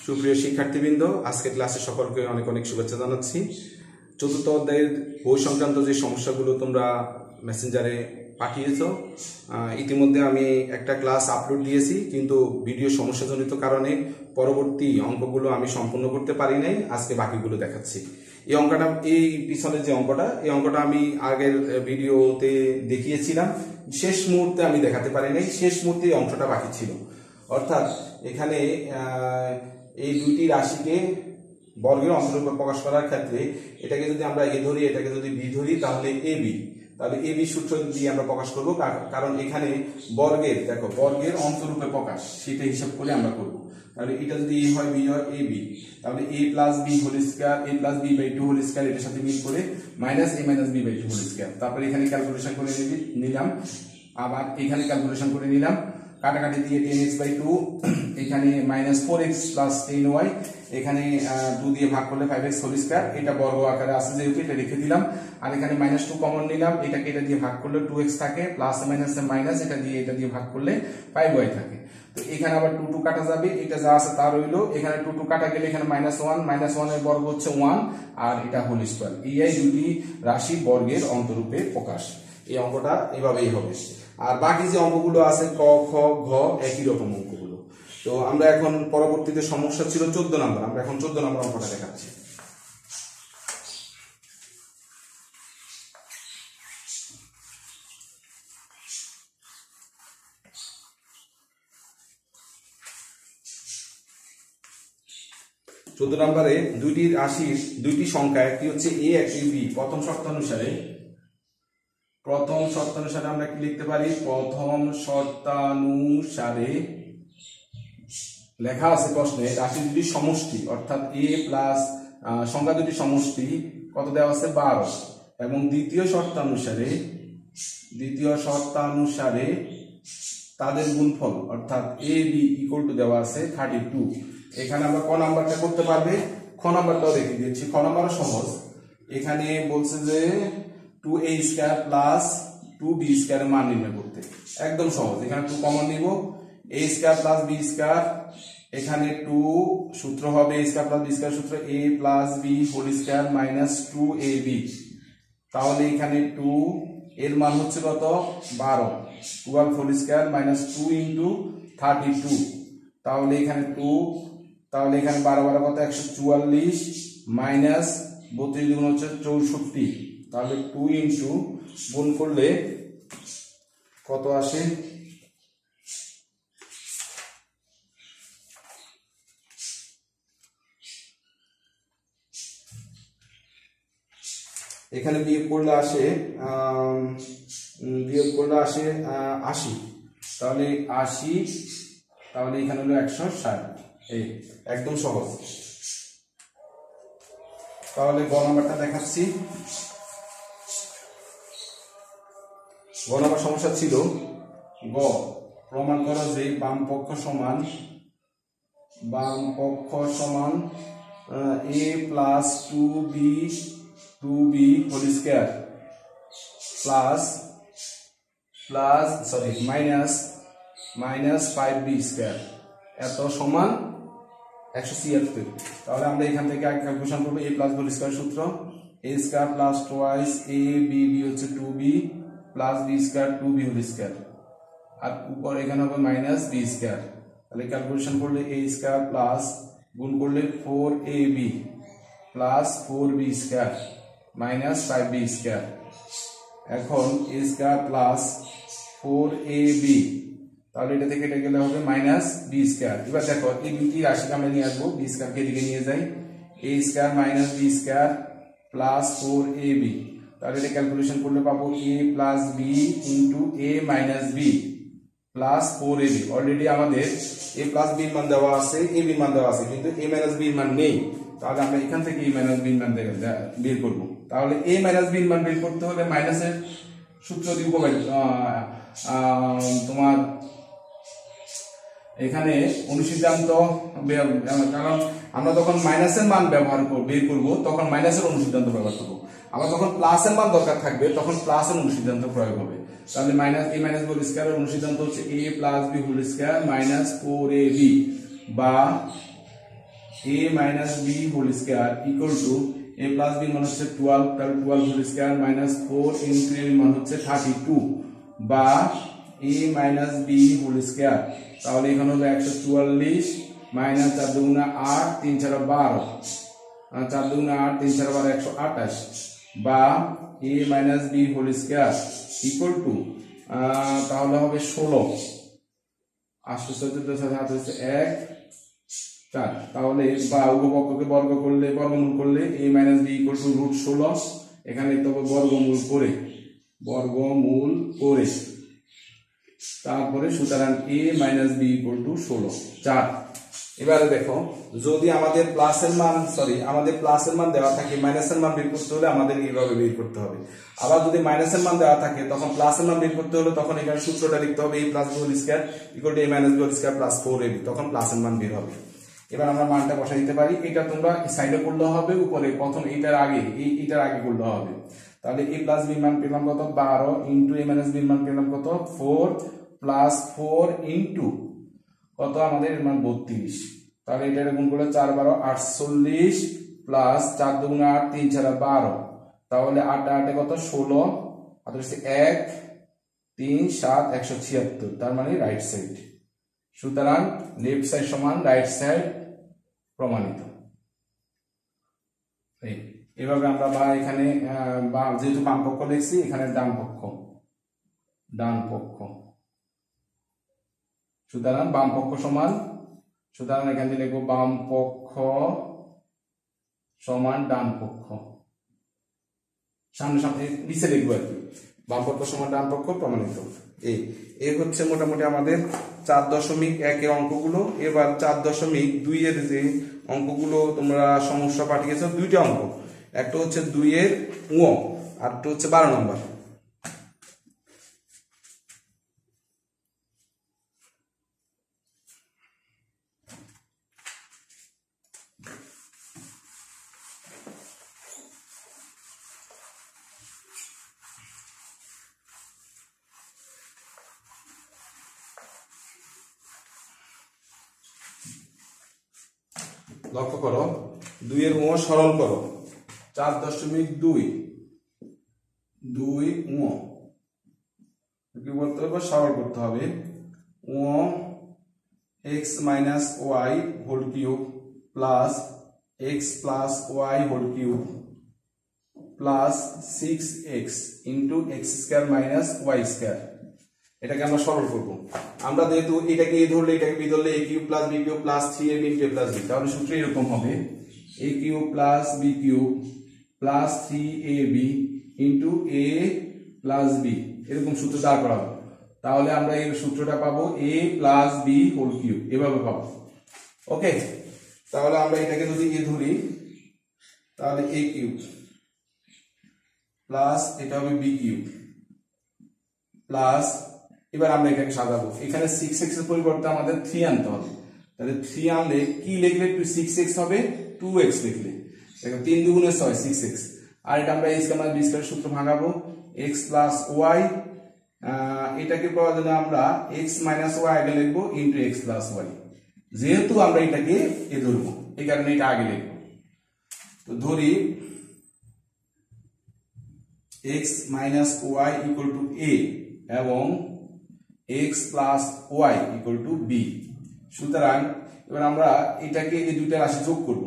সুপ্রিয় শিক্ষার্থীবৃন্দ, আজকে ক্লাসে সকলকে অনেক অনেক শুভেচ্ছা জানাচ্ছি। চতুর্থ অধ্যায়ের বই সংক্রান্ত যে সমস্যাগুলো তোমরা মেসেঞ্জারে পাঠিয়েছো, ইতিমধ্যে আমি একটা ক্লাস আপলোড দিয়েছি, কিন্তু ভিডিও সমস্যাজনিত কারণে পরবর্তী অঙ্কগুলো আমি সম্পূর্ণ করতে পারি নাই। আজকে বাকিগুলো দেখাচ্ছি। এই অঙ্কটা, এই পিছনের যে অঙ্কটা, এই অঙ্কটা আমি আগের ভিডিওতে দেখিয়েছিলাম, শেষ মুহূর্তে আমি দেখাতে পারি নাই। শেষ মুহূর্তে এই অংশটা বাকি ছিল। অর্থাৎ এখানে এই দুইটি রাশিকে বর্গের অন্তরূপে প্রকাশ করার ক্ষেত্রে এটাকে যদি আমরা এ ধরি, এটাকে যদি বি ধরি, তাহলে এ বি, তাহলে এ বি সূত্র দিয়ে আমরা প্রকাশ করব। কারণ এখানে বর্গের, দেখো, বর্গের অন্তরূপে প্রকাশ, সেটা হিসাব করে আমরা করব। তাহলে এটা যদি এ হয়, বি হয়, এ বি, তাহলে A plus B whole square, A plus B by two whole square, এটার সাথে মিল করে minus A minus B by two whole square. তারপরে এখানে ক্যালকুলেশন করে নিলাম, আবার এখানে ক্যালকুলেশন করে নিলাম, কাটাকাটি দিয়ে 10x/2, এখানে -4x + 10y, এখানে 2 দিয়ে ভাগ করলে 5x হোল স্কয়ার। এটা বর্গ আকারে আছে যেহেতু এটা লিখে দিলাম। আর এখানে -2 কমন নিলাম, এটাকে এটা দিয়ে ভাগ করলে 2x থাকে, প্লাস মাইনাস মাইনাস, এটা দিয়ে ভাগ করলে 5y থাকে। তো এখানে আবার 2 কাটা যাবে, এটা যা আছে তা রইলো। এখানে 2 কাটা গেলে এখানে -1 এর বর্গ হচ্ছে 1, আর এটা হোল স্কয়ার। এই দুটি রাশি বর্গের অন্তরূপে প্রকাশ। এই অঙ্কটা এভাবেই হবে। আর বাকি যে অঙ্কগুলো আছে ক, খ, ঘ, একই রকম অঙ্কগুলো। তো আমরা এখন পরবর্তীতে সমস্যা ছিল 14 নম্বর, আমরা এখন 14 নম্বর অঙ্কটা দেখাচ্ছি। নম্বরে দুইটি রাশির দুইটি সংখ্যা, একটি হচ্ছে এ, একটি বি। প্রথম শর্ত অনুসারে আমরা কি লিখতে পারি? প্রথম শর্তানুসারে লেখা আছে প্রশ্নে, রাশি দুটি সমষ্টি, অর্থাৎ এ প্লাস সংখ্যা দুটি সমষ্টি কত দেওয়া আছে? 12। এবং দ্বিতীয় শর্তানুসারে তাদের গুণফল, অর্থাৎ এ বি ইকুয়াল টু দেওয়া আছে 32। এখানে আমরা ক নাম্বারটা করতে পারবে, খ নাম্বারটাও দেখে দিচ্ছি। খ নাম্বারও সহজ। এখানে বলছে যে 2a² প্লাস 2b² এর মান নির্ণয় করতে, একদম সহজ। এখানে 2 কমন নিব, a² প্লাস b², এখানে 2 সূত্র হবে a² প্লাস b² সূত্র a plus b whole square minus 2ab। তাহলে এখানে 2 এর মান হচ্ছে কত? 12, 12 হোল স্কয়ার মাইনাস 2 ইন্টু 32। তাহলে এখানে 2, তাহলে এখানে 12 12 কত? 144 মাইনাস 32 গুণ হচ্ছে 64। তাহলে 2 ইন্টু গুণ করলে কত আসে? এখানে বিয়োগ করলে আসে 80। তাহলে 80, তাহলে এখানে হলো 160। এই একদম সহজ। তাহলে গ নাম্বারটা দেখাচ্ছি। গ নাম্বার সমস্যা ছিল, গ, প্রমাণ করো যে বাম পক্ষ সমান a plus 2b whole square minus 5b² এত সমান 176। তাহলে আমরা এখান থেকে ক্যালকুলেশন করবো a প্লাস হোল স্কয়ার সূত্র, a² plus twice a, b হচ্ছে 2b plus b² 2b whole square, আর উপর এখানে হবে মাইনাস b²। তাহলে ক্যালকুলেশন করলে a² প্লাস গুণ করলে 4ab plus 4b² minus 5b²। এখন a² প্লাস 4ab, তাহলে এটা থেকে এটা গেলে হবে মাইনাস b²। এবার দেখো, এই দুটি রাশিকে আমরা নিয়ে আসবো, b² কে এদিকে নিয়ে যাই, a² minus b² plus 4ab। তাহলে এটা ক্যালকুলেশন করলে পাবো a plus b into a minus b plus 4ab। Already আমাদের a প্লাস b এর মান দেওয়া আছে, a b এর মান দেওয়া আছে, কিন্তু a মাইনাস b এর মান নেই। তাহলে আমরা এখান থেকে a মাইনাস b এর মান বের করব। তাহলে a মাইনাস b এর মান বের করতে হলে মাইনাসের সূত্র দিয়ে তোমার এখানে অনুসিদ্ধান্ত, কারণ আমরা যখন মাইনাসের মান বের করব তখন মাইনাসের অনুসিদ্ধান্ত ব্যবহার করব। আবার যখন প্লাসের মান দরকার থাকবে তখন প্লাসের অনুসিদ্ধান্ত প্রয়োগ হবে। তাহলে মাইনাস a মাইনাস হোল স্কয়ারের অনুসিদ্ধান্ত হচ্ছে a plus b whole square minus 4ab, বা a minus B whole square equal to a plus B মানে হচ্ছে 12, তাহলে 12 whole square minus 4 into a মানে হচ্ছে 32 বা a minus B whole square, তাহলে এখানে হলো 144 মাইনাস 4 দুগুণা 8 3 4 12, 4 দুগুণা 8 3 4 12 128 বা a minus B whole square equal to তাহলে হবে 16, 8 14 7 হচ্ছে 1 4, তাহলে বা উভয়পক্ষকে বর্গমূল করলে a minus B equal to root 16, এখানে লিখতে হবে বর্গমূল করে তারপরে সুতরাং a minus B equal to 16 4। এবারে দেখো যদি আমাদের প্লাসের মান দেওয়া থাকে মাইনাসের মান বের করতে হলে আমাদের এইভাবে বের করতে হবে, আবার যদি মাইনাসের মান দেওয়া থাকে তখন প্লাসের মান বের করতে হলে তখন এখানে সূত্রটা লিখতে হবে a plus B whole square equal to a minus B whole square plus 4ab, তখন প্লাসের মান বের হবে। এবার আমরা মানটা বসাই দিতে পারি, এটা তোমরা সাইডে করলে হবে, উপরে প্রথম এটার আগে করলে হবে। তাহলে a প্লাস বি মান পেলাম কত 12 ইনটু a মাইনাস বি মান পেলাম কত 4 প্লাস 4 ইনটু কত আমাদের এর মান 32, তাহলে এটা গুণ করলে 4 12 48 প্লাস 4 দুগুণা 8 3 4 12, তাহলে 8 8 কত 16 আর হচ্ছে 1 3 7 176, তার মানে রাইট সাইড। সুতরাং লেফট সাইড সমান রাইট সাইড প্রমাণিত। এভাবে আমরা বা এখানে যেহেতু বাম পক্ষ লিখছি এখানে ডান পক্ষ, সুতরাং বাম পক্ষ সমান, সুতরাং এখানে লিখবো বাম পক্ষ সমান ডান পক্ষ, সামনে নিচে লিখবো আর কি, বাম পক্ষ সমান ডান পক্ষ প্রমাণিত। এই হচ্ছে মোটামুটি আমাদের 4.1 অঙ্কগুলো। এবার 4.2 এর যে অঙ্কগুলো তোমরা সমস্যা পাঠিয়েছো, দুইটা অঙ্ক, একটা হচ্ছে 2 এর ও আর একটা হচ্ছে 12 নম্বর। লক্ষ্য করো 2 এর ও সরল করো, 4.2 ও কি বলতে হবে, সরল করতে হবে। ও x minus Y whole cube plus x plus Y whole cube plus 6x into x square minus Y square, এটাকে আমরা সরল করব। আমরা যেহেতু এটাকে a ধরলে এটাকে b ধরলে a cube plus b cube plus 3ab into a plus b, তাহলে সূত্র এরকম হবে a cube plus b cube plus 3ab into a plus b, এরকম সূত্র দাঁড় করাবো। তাহলে আমরা এই সূত্রটা পাবো a plus b whole cube, এভাবে পাবো। ওকে, তাহলে আমরা এটাকে যদি a ধরি তাহলে a কিউব প্লাস এটা হবে b কিউব প্লাস, এবার আমরা এটাকে সাজাবো, এখানে 6x এর পরিবর্তে আমাদের 3 আনতে হবে, তাহলে 3 আনলে কি লিখলে 6x হবে 2x লিখলে, দেখো 3 দুগুণে 6 6x, আর এটা আমরা x মাইনাস b স্কয়ার সূত্র ভাঙাবো, x প্লাস y, এটাকে পাওয়ার জন্য আমরা x মাইনাস y আগে লিখবো ইনটু x প্লাস y, যেহেতু আমরা এটাকে এ ধরবো এই কারণে এটা আগে লিখবো। তো ধরি x minus y equal to a এবং x plus y equal to b। সুতরাং এবার আমরা এটাকে এই দুইটা রাশি যোগ করব,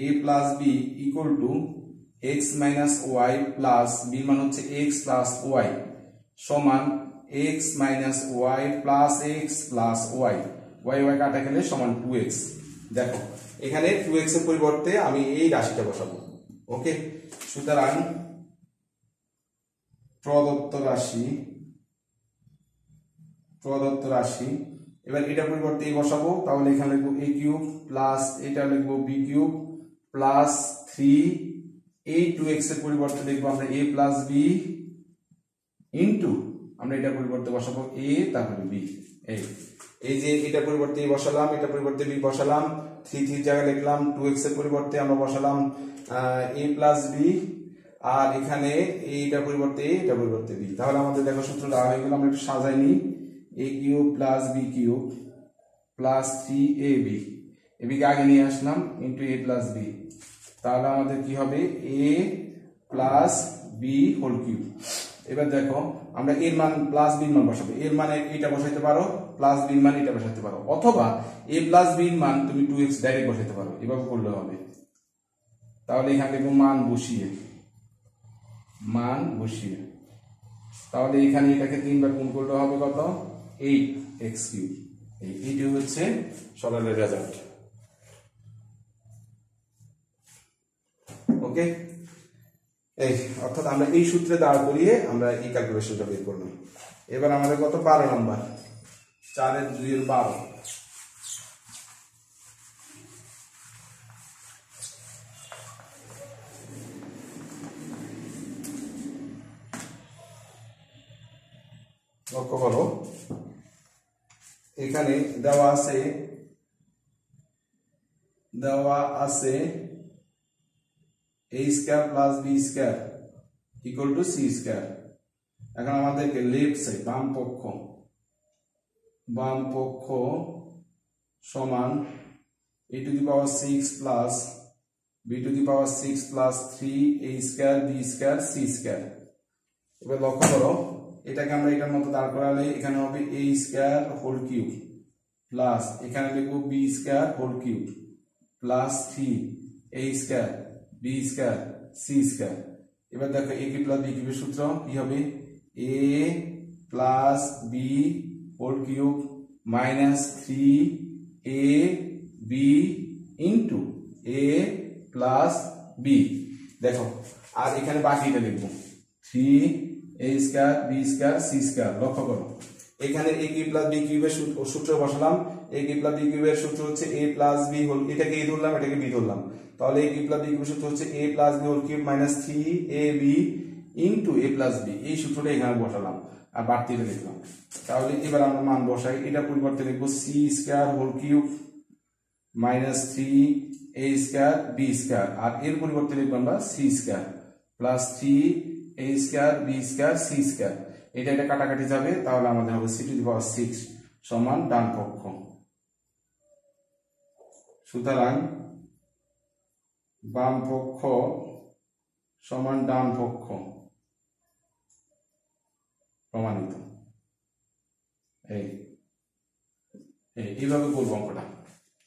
a plus b equal to x minus y plus b মান হচ্ছে x প্লাস y সমান x minus y plus x plus y, y y কাটা গেলে সমান 2x। দেখো এখানে 2x এর পরিবর্তে আমি এই রাশিটা বসাবো। ওকে, সুতরাং প্রদত্ত রাশি এবার এটা পরিবর্তে এই বসাবো, তাহলে এখানে লিখবো a কিউব প্লাস এটা লিখবো b কিউব প্লাস 3, এই 2x এর পরিবর্তে লিখবো আমরা a প্লাস b ইনটু আমরা এটা পরিবর্তে বসাবো a তারপরে b। এই যে এটা পরিবর্তে a বসালাম, এটা পরিবর্তে b বসালাম, 3 জায়গায় লিখলাম, 2x এর পরিবর্তে আমরা বসালাম a প্লাস b, আর এখানে এইটা পরিবর্তে a, এটা পরিবর্তে b। তাহলে আমাদের দেখো সূত্র দেওয়া হয়ে গেল, আমরা একটু সাজাই নিই, a cube plus b cube plus 3ab এদিকে আগে নিয়ে আসলাম ইন্টু এ প্লাস বি, তাহলে আমাদের কি হবে এ প্লাস বি হোল কিউব। এবার দেখো আমরা এর মান প্লাস বির মান বসাবো, এর মানে এটা বসাইতে পারো, প্লাস বির মান এটা বসাইতে পারো, অথবা এ প্লাস বির মান তুমি 2x ডাইরেক্ট বসাইতে পারো, এভাবে করলে হবে। তাহলে এখানে লিখবো মান বসিয়ে, তাহলে এখানে এটাকে 3 বার গুণ করলে হবে কত 8x কিউব। এইটি হচ্ছে সরলের রেজাল্ট। ওকে, এই অর্থাৎ আমরা এই সূত্রে দাঁড় করিয়ে আমরা এই ক্যালকুলেশনটা বের করলাম। এবার আমাদের কত 12 নাম্বার, 4 এর 2 এর 12। লক্ষ্য করো এখানে দেওয়া আছে a square plus b square equal two c square. এখন আমাদেরকে লেফট সাইড বাম পক্ষ সমান a to the power 6 plus b to the power 6 plus 3 a square b square c square. এবার লক্ষ্য করো এটাকে আমরা এটার মতো দাঁড় করালে এখানে হবে a square whole cube plus এখানে লিখব b square whole cube plus 3 a square b square c square. এবার দেখো a কিউব প্লাস b কিউবের সূত্র কি হবে a plus b whole cube minus 3 a b into a plus b। দেখো আর এখানে বাকিটা লিখব 3 a square b square c square. লক্ষ্য করো এখানে a কিউব প্লাস b কিউবের সূত্র বসালাম, a কিউব প্লাস b কিউবের সূত্র হচ্ছে a প্লাস b হোল, এটাকে a ধরলাম এটাকে b ধরলাম, তাহলে a কিউব প্লাস b কিউবের সূত্র হচ্ছে a plus b whole cube minus 3ab into a plus b। এই সূত্রটা এখানে বসালাম আর বাড়তিটা লিখলাম। তাহলে এবার আমরা মান বসাই, এটা পরিবর্তে লিখব c square whole cube minus 3 a square b square, আর এর পরিবর্তে লিখব আমরা c square plus 3 a square b square c square. এটা কাটাকাটি যাবে, তাহলে আমাদের হবে c টু দি পাওয়ার 6 সমান ডান পক্ষ। সুতরাং বাম পক্ষ সমান ডান পক্ষ প্রমাণিত। এইভাবে করবো অঙ্কটা।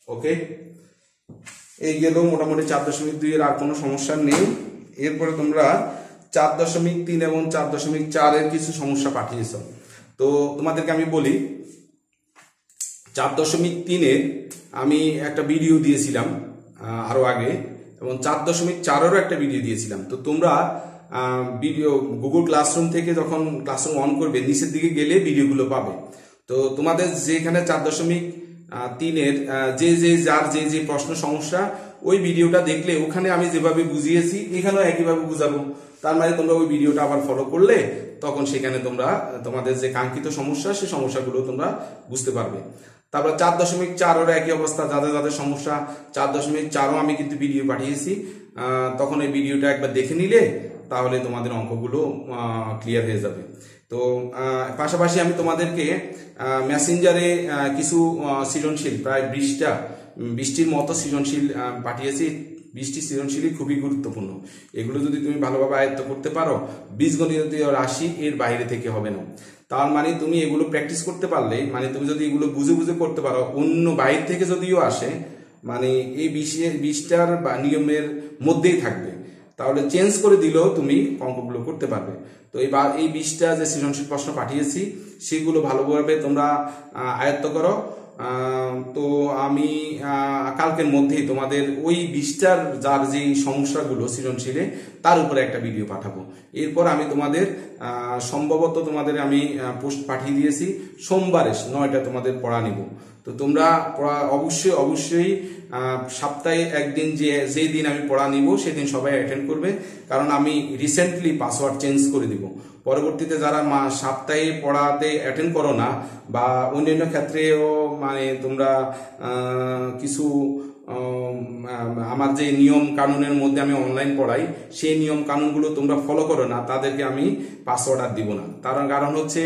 ওকে, এই গেল মোটামুটি 4.2 এর আর কোনো সমস্যা নেই। এরপরে তোমরা 4.3 এবং 4.4 এর কিছু সমস্যা পাঠিয়েছ। তো তোমাদেরকে আমি বলি 4.3 এর আমি একটা ভিডিও দিয়েছিলাম আরো আগে, এবং 4.4 এরও একটা ভিডিও দিয়েছিলাম। তো তোমরা ভিডিও গুগল ক্লাসরুম থেকে যখন ক্লাসরুম অন করবে নিচের দিকে গেলে ভিডিওগুলো পাবে। তো তোমাদের যেখানে 4.3 এর যার যে প্রশ্ন সমস্যা ওই ভিডিওটা দেখলে ওখানে আমি যেভাবে বুঝিয়েছি এখানেও একইভাবে বুঝাবো। তার মানে তোমরা ওই ভিডিওটা আবার ফলো করলে তখন সেখানে তোমরা তোমাদের যে কাঙ্ক্ষিত সমস্যা সেই সমস্যাগুলো তোমরা বুঝতে পারবে। তারপর 4.4 এর একই অবস্থা, যাদের সমস্যা 4.4ও আমি কিন্তু ভিডিও পাঠিয়েছি, তখন এই ভিডিওটা একবার দেখে নিলে তাহলে তোমাদের অঙ্কগুলো ক্লিয়ার হয়ে যাবে। তো পাশাপাশি আমি তোমাদেরকে মেসেঞ্জারে কিছু সৃজনশীল প্রায় 20টির মতো সৃজনশীল পাঠিয়েছি। 20টি সৃজনশীলই খুবই গুরুত্বপূর্ণ। এগুলো যদি তুমি ভালোভাবে আয়ত্ত করতে পারো, বীজগণিতীয় রাশি এর বাইরে থেকে হবে না। তার মানে তুমি এগুলো প্র্যাকটিস করতে পারলে, মানে তুমি যদি এগুলো বুঝে বুঝে করতে পারো, অন্য বাইরে থেকে যদিও আসে, মানে এই 20টার নিয়মের মধ্যেই থাকবে, তাহলে চেঞ্জ করে দিলেও তুমি অঙ্কগুলো করতে পারবে। তো এই 20টা যে সৃজনশীল প্রশ্ন পাঠিয়েছি সেগুলো ভালোভাবে তোমরা আয়ত্ত করো। তো আমি কালকের মধ্যেই তোমাদের ওই 20টার যার যে সমস্যাগুলো সৃজনশীলে তার উপরে একটা ভিডিও পাঠাবো। এরপর আমি তোমাদের সম্ভবত তোমাদের আমি পোস্ট পাঠিয়ে দিয়েছি, সোমবারে 9টা তোমাদের পড়া নিব। তো তোমরা অবশ্যই সপ্তাহে একদিন যে দিন আমি পড়া নিব সেদিন সবাই অ্যাটেন্ড করবে, কারণ আমি রিসেন্টলি পাসওয়ার্ড চেঞ্জ করে দিব। পরবর্তীতে যারা সপ্তাহে পড়াতে অ্যাটেন্ড করো না বা অন্যান্য ক্ষেত্রেও মানে তোমরা কিছু আমার যে নিয়ম কানুনের মধ্যে আমি অনলাইন পড়াই সেই নিয়ম কানুনগুলো তোমরা ফলো করো না, তাদেরকে আমি পাসওয়ার্ড আর দিব না। তার কারণ হচ্ছে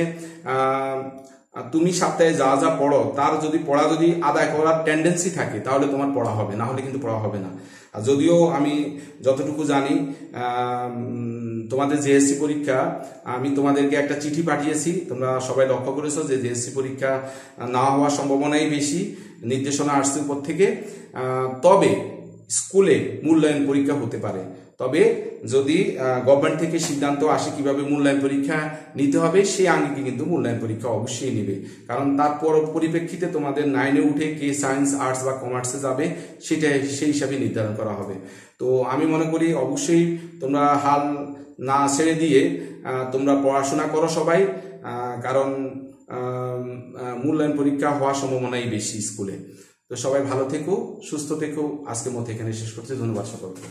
তুমি সপ্তাহে যা যা পড়ো তার যদি পড়া যদি আদায় করার টেন্ডেন্সি থাকে তাহলে তোমার পড়া হবে, না হলে কিন্তু পড়া হবে না। আর যদিও আমি যতটুকু জানি তোমাদের জেএসসি পরীক্ষা, আমি তোমাদেরকে একটা চিঠি পাঠিয়েছি, তোমরা সবাই লক্ষ্য করেছো যে জেএসসি পরীক্ষা না হওয়ার সম্ভাবনাই বেশি, নির্দেশনা আসছে উপর থেকে। তবে স্কুলে মূল্যায়ন পরীক্ষা হতে পারে, তবে যদি গভর্নমেন্ট থেকে সিদ্ধান্ত আসে কিভাবে মূল্যায়ন পরীক্ষা নিতে হবে সেই আঙ্গিকে কিন্তু মূল্যায়ন পরীক্ষা অবশ্যই নেবে, কারণ তার পরিপ্রেক্ষিতে তোমাদের 9-এ উঠে কে সায়েন্স, আর্টস বা কমার্সে যাবে সেটা সেই হিসাবে নির্ধারণ করা হবে। তো আমি মনে করি অবশ্যই তোমরা হাল না ছেড়ে দিয়ে তোমরা পড়াশোনা করো সবাই, কারণ মূল্যায়ন পরীক্ষা হওয়ার সম্ভাবনাই বেশি স্কুলে। তো সবাই ভালো থেকো, সুস্থ থেকো। আজকের মতো এখানে শেষ করছি। ধন্যবাদ সকলকে।